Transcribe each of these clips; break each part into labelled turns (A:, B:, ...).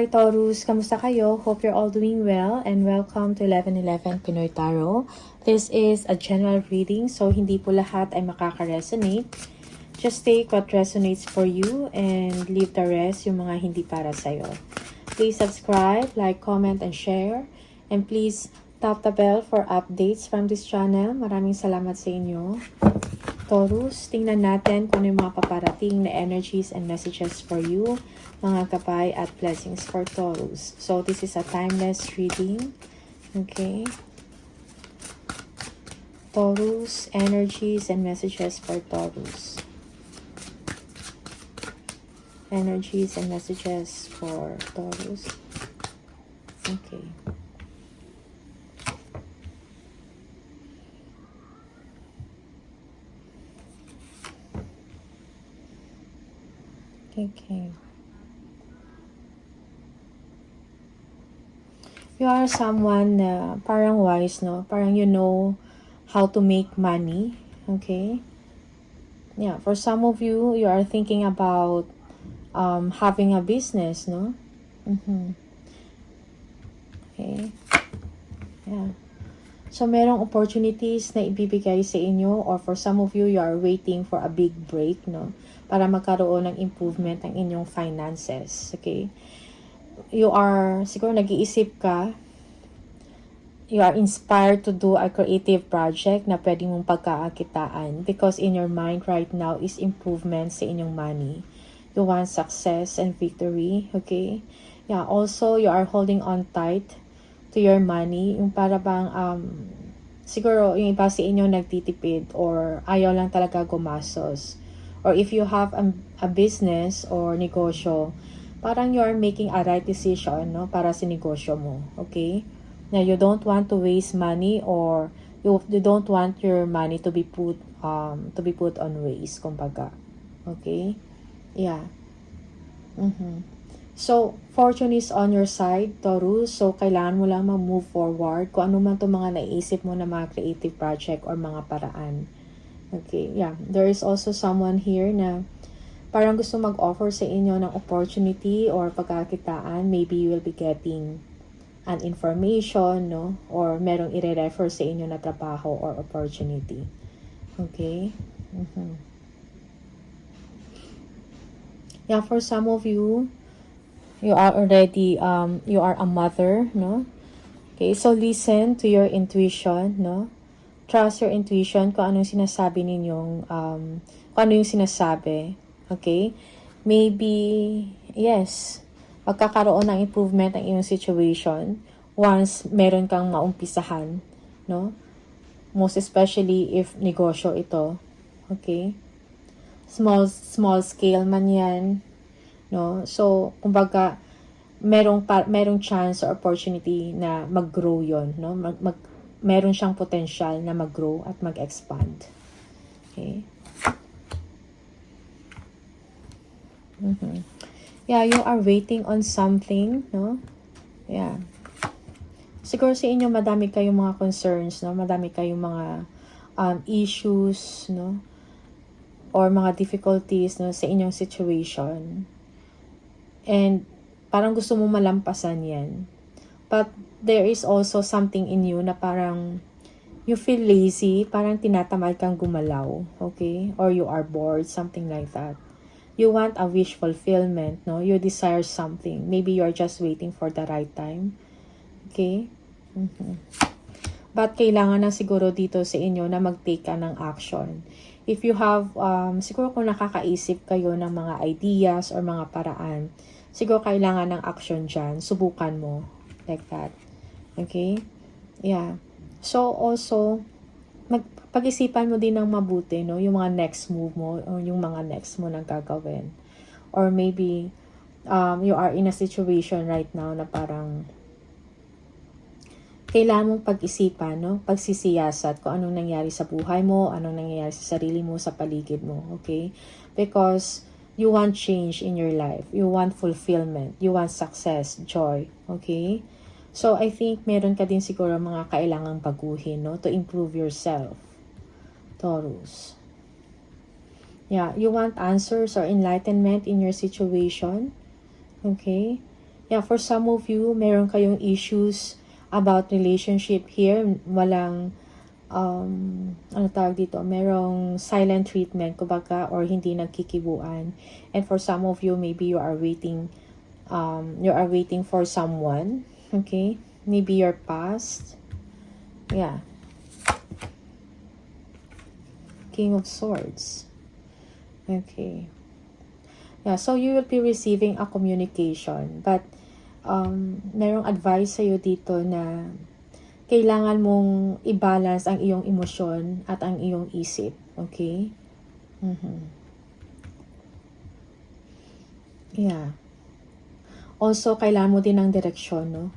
A: Taurus, kamusta kayo? Hope you're all doing well and welcome to 1111 Pinoy Tarot. This is a general reading, so hindi po lahat ay makaka-resonate. Just take what resonates for you and leave the rest yung mga hindi para sa'yo. Please subscribe, like, comment, and share. And please tap the bell for updates from this channel. Maraming salamat sa inyo. Taurus, tingnan natin kung ano yung mga paparating na energies and messages for you, mga gabay at blessings for Taurus. So, this is a timeless reading. Okay. Taurus, energies and messages for Taurus. Energies and messages for Taurus. Okay. Okay. You are someone na parang wise, no? Parang you know how to make money. Okay? Yeah, for some of you, you are thinking about having a business, no? Okay. Yeah. So, merong opportunities na ibibigay sa inyo, or for some of you, you are waiting for a big break, no? Para magkaroon ng improvement ang inyong finances. Okay? You are, siguro nag-iisip ka, you are inspired to do a creative project na pwede mong pagkakakitaan because in your mind right now is improvement sa inyong money. You want success and victory. Okay? Yeah, also, you are holding on tight to your money. Yung para bang, siguro yung iba sa inyo nagtitipid or ayaw lang talaga gumastos. Or if you have a business or negosyo, parang you are making a right decision, no, para sa negosyo mo. Okay? Now, you don't want to waste money or you don't want your money to be put on waste, kumbaga. Okay? Yeah. So, fortune is on your side, Taurus. So, kailangan mo lang mag-move forward kung ano man itong mga naisip mo na mga creative project or mga paraan. Okay, yeah. There is also someone here na parang gusto mag-offer sa inyo ng opportunity or pagkakitaan. Maybe you will be getting an information, no? Or merong i-refer sa inyo na trabaho or opportunity. Okay? Yeah, for some of you, you are already, you are a mother, no? Okay, so listen to your intuition, no? Trust your intuition kung anong sinasabi ninyong, kung ano yung sinasabi. Okay? Maybe, yes, magkakaroon ng improvement ang iyong situation once meron kang maumpisahan, no? Most especially if negosyo ito. Okay? Small scale man yan, no? So, kumbaga, merong chance or opportunity na mag-grow yon, no? Meron siyang potential na mag-grow at mag-expand. Okay? Yeah, you are waiting on something, no? Yeah. Siguro sa inyo, madami kayong mga concerns, no? Madami kayong mga issues, no? Or mga difficulties, no? Sa inyong situation. And parang gusto mo malampasan yan. But there is also something in you na parang you feel lazy, parang tinatamad kang gumalaw, okay? Or you are bored, something like that. You want a wish fulfillment, no? You desire something. Maybe you are just waiting for the right time. Okay? But kailangan na siguro dito sa inyo na mag-take ka ng action. If you have, siguro kung nakakaisip kayo ng mga ideas or mga paraan, siguro kailangan ng action dyan. Subukan mo. Like that. Okay? Yeah. So, also, pag-isipan mo din ng mabuti, no? Yung mga next move mo, o yung mga next mo na gagawin. Or maybe, you are in a situation right now na parang kailangan mong pag-isipan, no? Pagsisiyasat kung anong nangyari sa buhay mo, anong nangyayari sa sarili mo, sa paligid mo. Okay? Because you want change in your life. You want fulfillment. You want success, joy. Okay? So, I think meron ka din siguro mga kailangang baguhin, no? To improve yourself. Taurus. Yeah, you want answers or enlightenment in your situation. Okay? Yeah, for some of you, meron kayong issues about relationship here. Walang, ano tawag dito, merong silent treatment, kumbaga, or hindi nagkikibuan. And for some of you, maybe you are waiting for someone, okay? Maybe your past. Yeah. King of Swords. Okay. Yeah, so you will be receiving a communication, but merong advice sa'yo dito na kailangan mong i-balance ang iyong emosyon at ang iyong isip. Okay? Yeah. Also, kailangan mo din ng direksyon, no?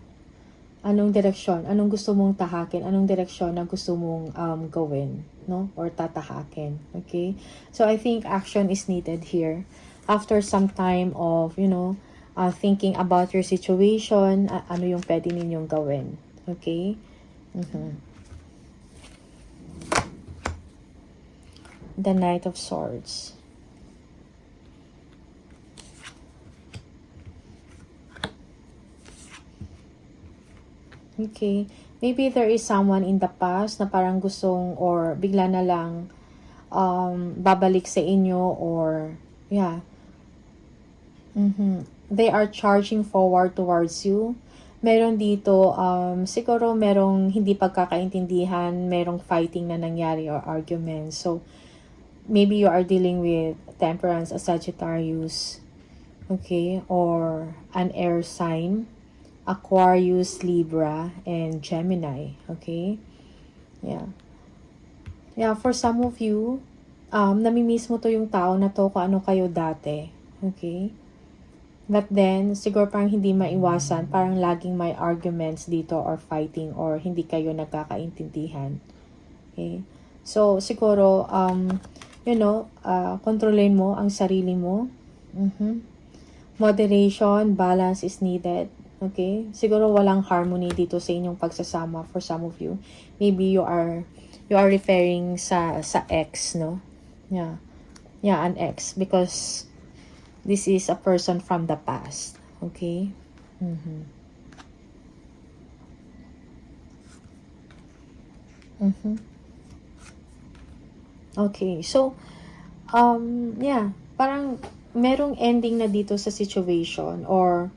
A: Anong direksyon? Anong gusto mong tahakin? Anong direksyon na gusto mong gawin, no? Or tatahakin. Okay? So, I think action is needed here. After some time of, thinking about your situation, ano yung pwede ninyong gawin. Okay? The Knight of Swords. Okay. Maybe there is someone in the past na parang gustong or bigla na lang babalik sa inyo or yeah. They are charging forward towards you. Meron dito, siguro merong hindi pagkakaintindihan, merong fighting na nangyari or argument. So, maybe you are dealing with Temperance, a Sagittarius, okay, or an air sign, Aquarius, Libra, and Gemini, okay? Yeah. Yeah, for some of you, namimiss mo to yung tao na to kung ano kayo dati, okay? But then, siguro parang hindi maiwasan, parang laging may arguments dito or fighting or hindi kayo nagkakaintindihan. Okay? So, siguro, kontrolin mo ang sarili mo. Moderation, balance is needed. Okay? Siguro walang harmony dito sa inyong pagsasama for some of you. Maybe you are referring sa ex, no? Yeah. Yeah, an ex. Because this is a person from the past. Okay? Okay. So, yeah. Parang merong ending na dito sa situation or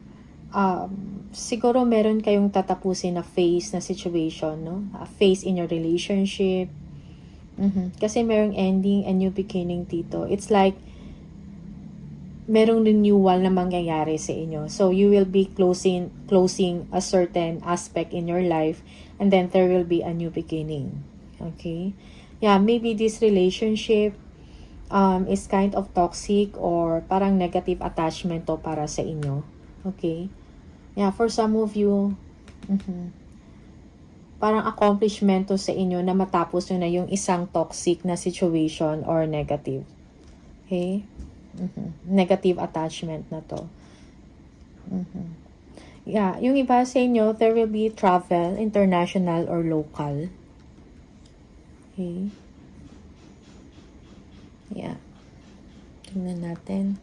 A: siguro meron kayong tatapusin na phase na situation, no? A phase in your relationship. Kasi merong ending and new beginning dito. It's like merong renewal na mangyayari sa inyo. So, you will be closing a certain aspect in your life and then there will be a new beginning. Okay? Yeah, maybe this relationship is kind of toxic or parang negative attachment to para sa inyo. Okay? Yeah, for some of you, parang accomplishment to sa inyo na matapos nyo na yung isang toxic na situation or negative. Okay? Negative attachment na to. Yeah, yung iba sa inyo, there will be travel, international or local. Okay. Yeah. Tingnan natin.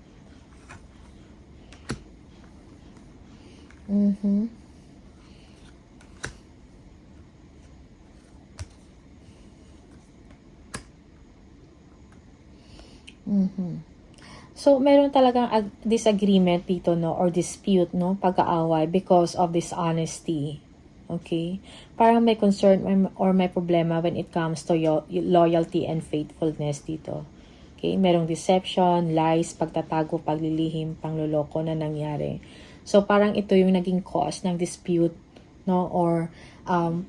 A: So, meron talagang disagreement dito, no? Or dispute, no? Pag-aaway because of dishonesty. Okay? Parang may concern or may problema when it comes to loyalty and faithfulness dito. Okay? Merong deception, lies, pagtatago, paglilihim, pangloloko na nangyari. So, parang ito yung naging cause ng dispute, no? Or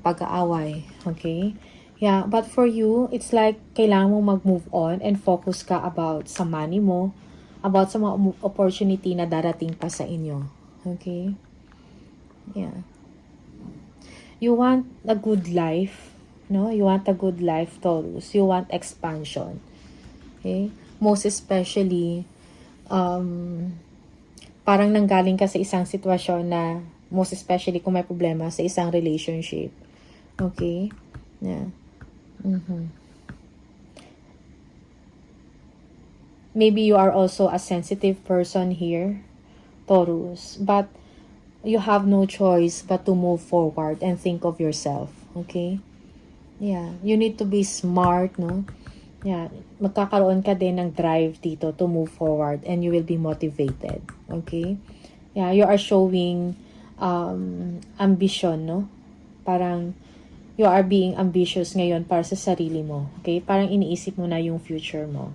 A: pag-aaway. Okay? Yeah, but for you, it's like kailangan mo mag-move on and focus ka about sa money mo, about sa mga opportunity na darating pa sa inyo. Okay? Yeah. You want a good life, no? You want a good life, Taurus. You want expansion. Okay? Most especially, parang nanggaling ka sa isang sitwasyon na, most especially kung may problema sa isang relationship. Okay? Yeah. Maybe you are also a sensitive person here, Taurus. But you have no choice but to move forward and think of yourself. Okay? Yeah, you need to be smart, no? Yeah, magkakaroon ka din ng drive dito to move forward and you will be motivated. Okay? Yeah, you are showing ambition, no? Parang you are being ambitious ngayon para sa sarili mo. Okay? Parang iniisip mo na yung future mo.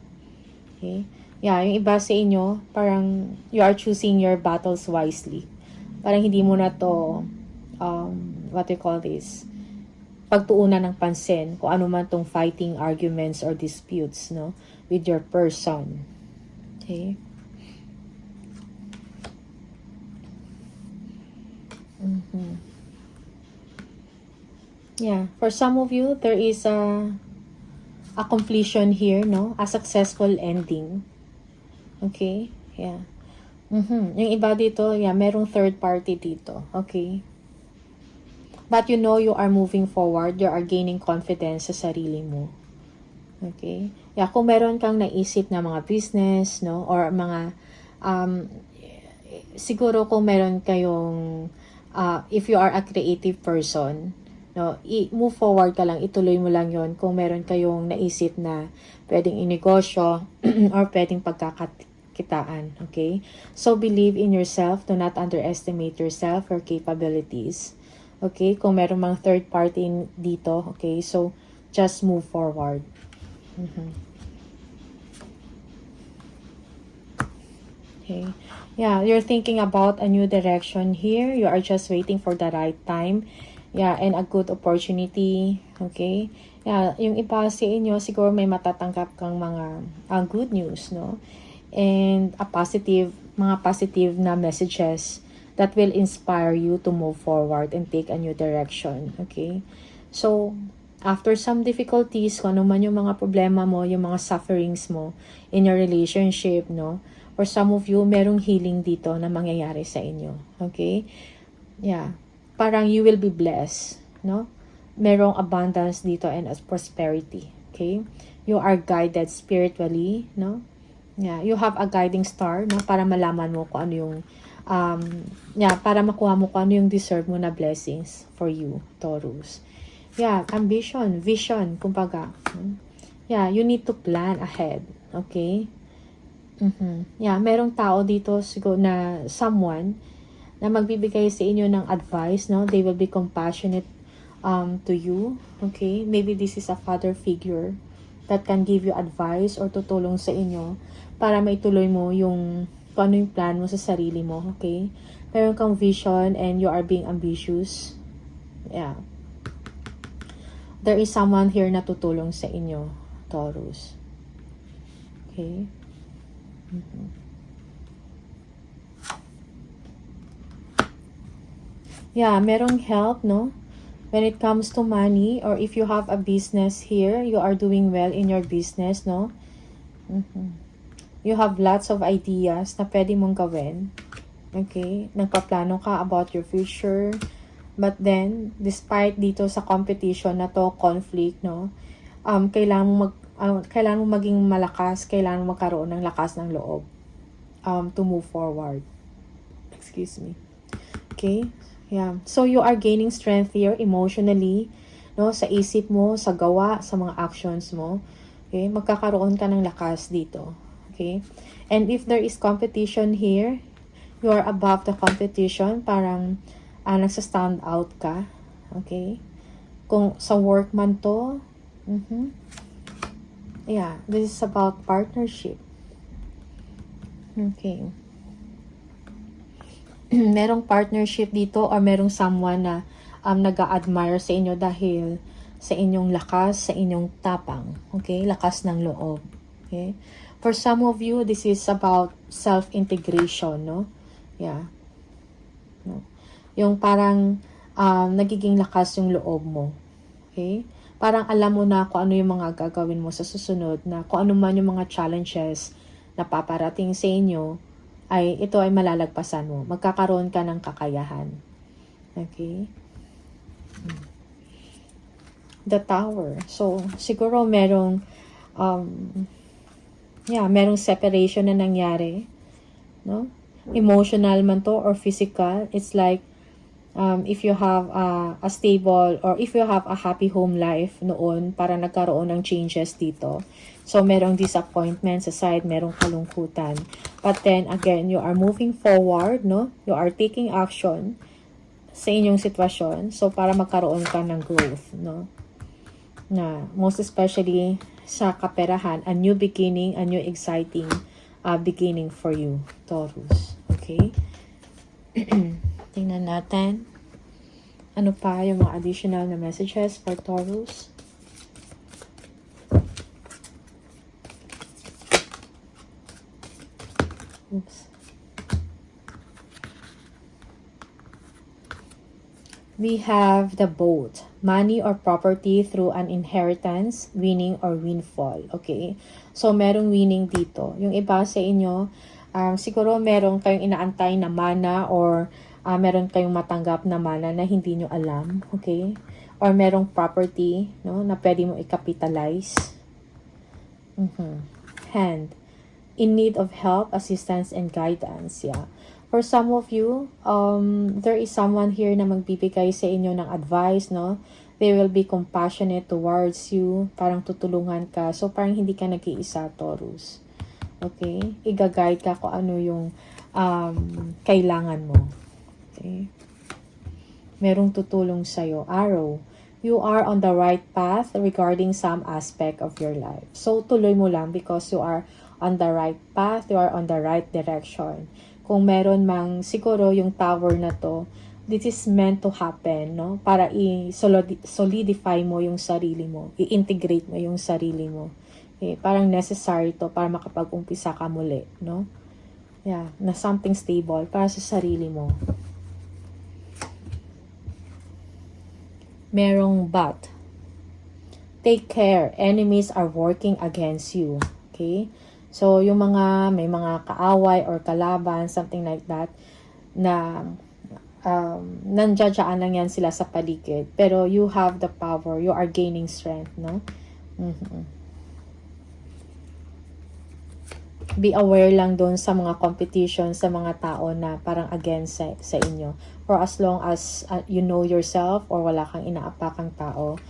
A: Okay? Yeah, yung iba sa inyo, parang you are choosing your battles wisely. Parang hindi mo na to, what do you call this? Pagtuunan ng pansin kung ano man tong fighting arguments or disputes, no? With your person. Okay? Yeah, for some of you, there is a completion here, no? A successful ending. Okay? Yeah. Yung iba dito, yeah, merong third party dito. Okay? But you know you are moving forward, you are gaining confidence sa sarili mo. Okay? Yeah, kung meron kang naisip na mga business, no? Or mga, siguro kung meron kayong, if you are a creative person, no, move forward ka lang, ituloy mo lang yon kung meron kayong naisip na pwedeng inegosyo or pwedeng pagkakakitaan, okay? So, believe in yourself, do not underestimate yourself or capabilities, okay? Kung meron mga third party dito, okay? So, just move forward. Okay. Yeah, you're thinking about a new direction here. You are just waiting for the right time. Yeah, and a good opportunity. Okay? Yeah, yung iba sa inyo, siguro may matatanggap kang mga good news, no? And mga positive na messages that will inspire you to move forward and take a new direction. Okay? So, after some difficulties, kung ano man yung mga problema mo, yung mga sufferings mo in your relationship, no? For some of you, merong healing dito na mangyayari sa inyo. Okay? Yeah. Parang you will be blessed, no? Merong abundance dito and prosperity, okay? You are guided spiritually, no? Yeah, you have a guiding star, no? Para malaman mo kung ano yung, para makuha mo kung ano yung deserve mo na blessings for you, Taurus. Yeah, ambition, vision, kumbaga. Yeah, you need to plan ahead, okay? Yeah, merong tao dito siguro na someone na magbibigay sa inyo ng advice, no? They will be compassionate to you, okay? Maybe this is a father figure that can give you advice or tutulong sa inyo para maituloy mo yung kung ano yung plan mo sa sarili mo, okay? Meron kang vision and you are being ambitious. Yeah. There is someone here na tutulong sa inyo, Taurus. Okay? Yeah, merong help, no? When it comes to money, or if you have a business here, you are doing well in your business, no? You have lots of ideas na pwede mong gawin. Okay? Nagpaplano ka about your future. But then, despite dito sa competition na to, conflict, no? Kailangan mong maging malakas, kailangan mong magkaroon ng lakas ng loob to move forward. Excuse me. Okay? Yeah. So, you are gaining strength here emotionally, no? Sa isip mo, sa gawa, sa mga actions mo. Okay? Magkakaroon ka ng lakas dito. Okay? And if there is competition here, you are above the competition. Parang nagsa-stand out ka. Okay? Kung sa work man to, yeah, this is about partnership. Okay. Merong partnership dito or merong someone na nag-a-admire sa inyo dahil sa inyong lakas, sa inyong tapang. Okay? Lakas ng loob. Okay? For some of you, this is about self-integration, no? Yeah. No? Yung parang nagiging lakas yung loob mo. Okay? Parang alam mo na kung ano yung mga gagawin mo sa susunod, na kung ano man yung mga challenges na paparating sa inyo, ito ay malalagpasan mo. Magkakaroon ka ng kakayahan. Okay? The Tower. So, siguro merong merong separation na nangyari. No? emotional man to or physical. It's like, if you have a stable or if you have a happy home life noon, para nagkaroon ng changes dito. So, merong disappointment sa side, merong kalungkutan. But then, again, you are moving forward, no? You are taking action sa inyong sitwasyon. So, para magkaroon ka ng growth, no? Na, most especially sa kaperahan, a new beginning, a new exciting beginning for you, Taurus. Okay? Tingnan natin. Ano pa yung mga additional na messages for Taurus? Oops. We have the boat. Money or property through an inheritance, winning or windfall. Okay? So, merong winning dito. Yung iba sa inyo, siguro meron kayong inaantay na mana or meron kayong matanggap na mana na hindi nyo alam. Okay? Or merong property, no, na pwede mo i-capitalize. Hand. In need of help, assistance, and guidance. Yeah. For some of you, there is someone here na magbibigay sa inyo ng advice, no? They will be compassionate towards you. Parang tutulungan ka. So, parang hindi ka nag-iisa, Taurus. Okay? Iga-guide ka kung ano yung kailangan mo. Okay? Merong tutulong sa'yo. Arrow. You are on the right path regarding some aspect of your life. So, tuloy mo lang because you are on the right path. You are on the right direction. Kung meron mang siguro yung tower na to, this is meant to happen, no? Para i-solidify mo yung sarili mo. I-integrate mo yung sarili mo. Okay? Parang necessary to para makapag-umpisa ka muli, no? Yeah, na something stable para sa sarili mo. Merong but. Take care. Enemies are working against you. Okay? So, yung may mga kaaway or kalaban, something like that, na nandiyan lang yan sila sa paligid. Pero you have the power. You are gaining strength, no? Be aware lang doon sa mga competition, sa mga tao na parang against sa inyo. For as long as you know yourself or wala kang inaapakang tao.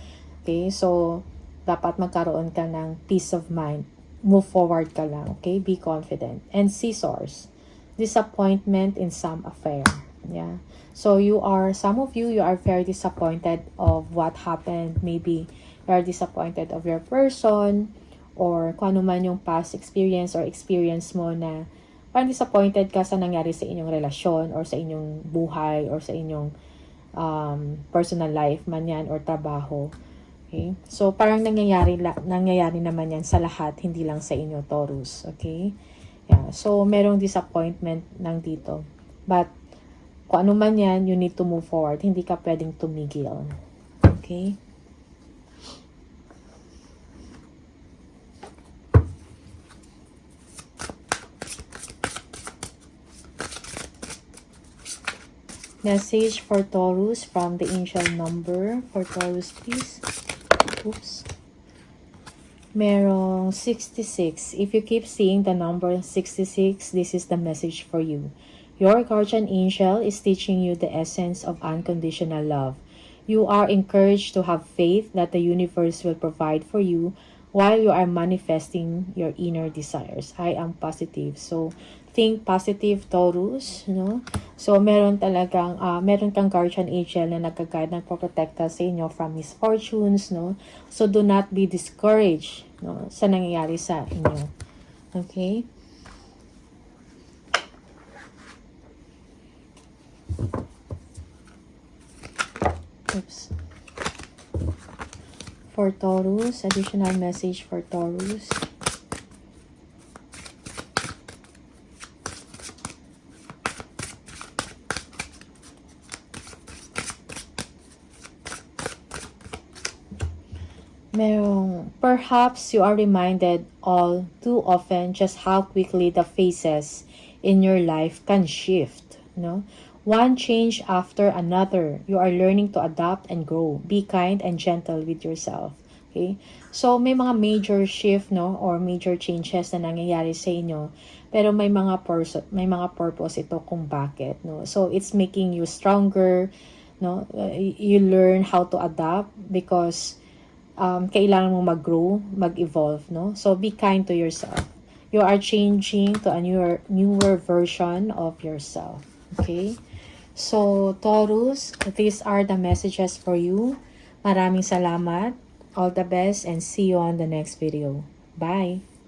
A: Okay? So, dapat magkaroon ka ng peace of mind. Move forward ka lang, okay? Be confident. And scissors. Disappointment in some affair. Yeah. So, some of you are very disappointed of what happened. Maybe you are disappointed of your person or kung ano man yung past experience or experience mo na parang disappointed ka sa nangyari sa inyong relasyon or sa inyong buhay or sa inyong personal life man yan or trabaho. Okay? So, parang nangyayari naman yan sa lahat, hindi lang sa inyo, Taurus. Okay? Yeah. So, merong disappointment lang dito. But, kung ano man yan, you need to move forward. Hindi ka pwedeng tumigil. Okay? Message for Taurus from the angel number. For Taurus, please. Oops. Merong 66. If you keep seeing the number 66, this is the message for you. Your guardian angel is teaching you the essence of unconditional love. You are encouraged to have faith that the universe will provide for you while you are manifesting your inner desires. I am positive. So, think positive, Taurus, no? So, meron kang guardian angel na nagka-guide, nagpo-protecta sa inyo from misfortunes, no? So, do not be discouraged, no? Sa nangyayari sa inyo. Okay? Oops. For Taurus, additional message for Taurus. Perhaps you are reminded all too often just how quickly the phases in your life can shift, no? One change after another. You are learning to adapt and grow. Be kind and gentle with yourself. Okay? So, may mga major shift, no? Or major changes na nangyayari sa inyo. Pero may mga purpose ito kung bakit, no? So, it's making you stronger, no? You learn how to adapt because kailangan mo mag-grow, mag-evolve, no? So, be kind to yourself. You are changing to a newer version of yourself. Okay? So, Taurus, these are the messages for you. Maraming salamat. All the best and see you on the next video. Bye!